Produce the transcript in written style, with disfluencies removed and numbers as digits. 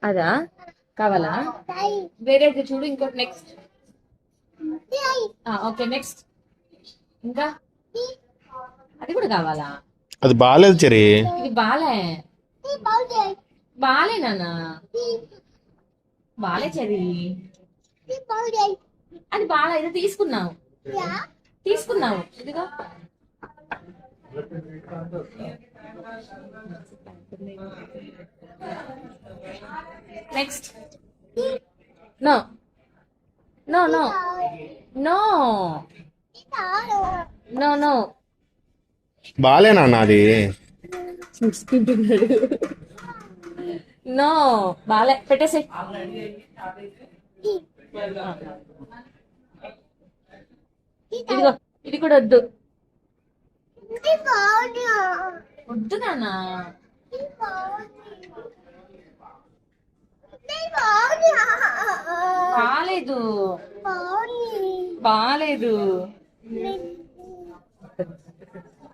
అదా కావాలా? వేరేది చూడు, ఇంకోటి నెక్స్ట్. Okay next. ఇంకా అది కూడా కావాలా? అది బాగాలేదు చెరి. ఇది బాలే. బాలే నాన్న, బాలే చెరి. అది బాగా ఇది తీసుకున్నావు, తీసుకున్నావు ఇదిగో. Next. No no no no no no. బాగాలేనా అది? చూసుకుంటున్నాడు. నో బాలే, పెట్టేసే. ఇదిగో ఇది కూడా వద్దు, వద్దు నాన్న. బాలేదు, బాలేదు.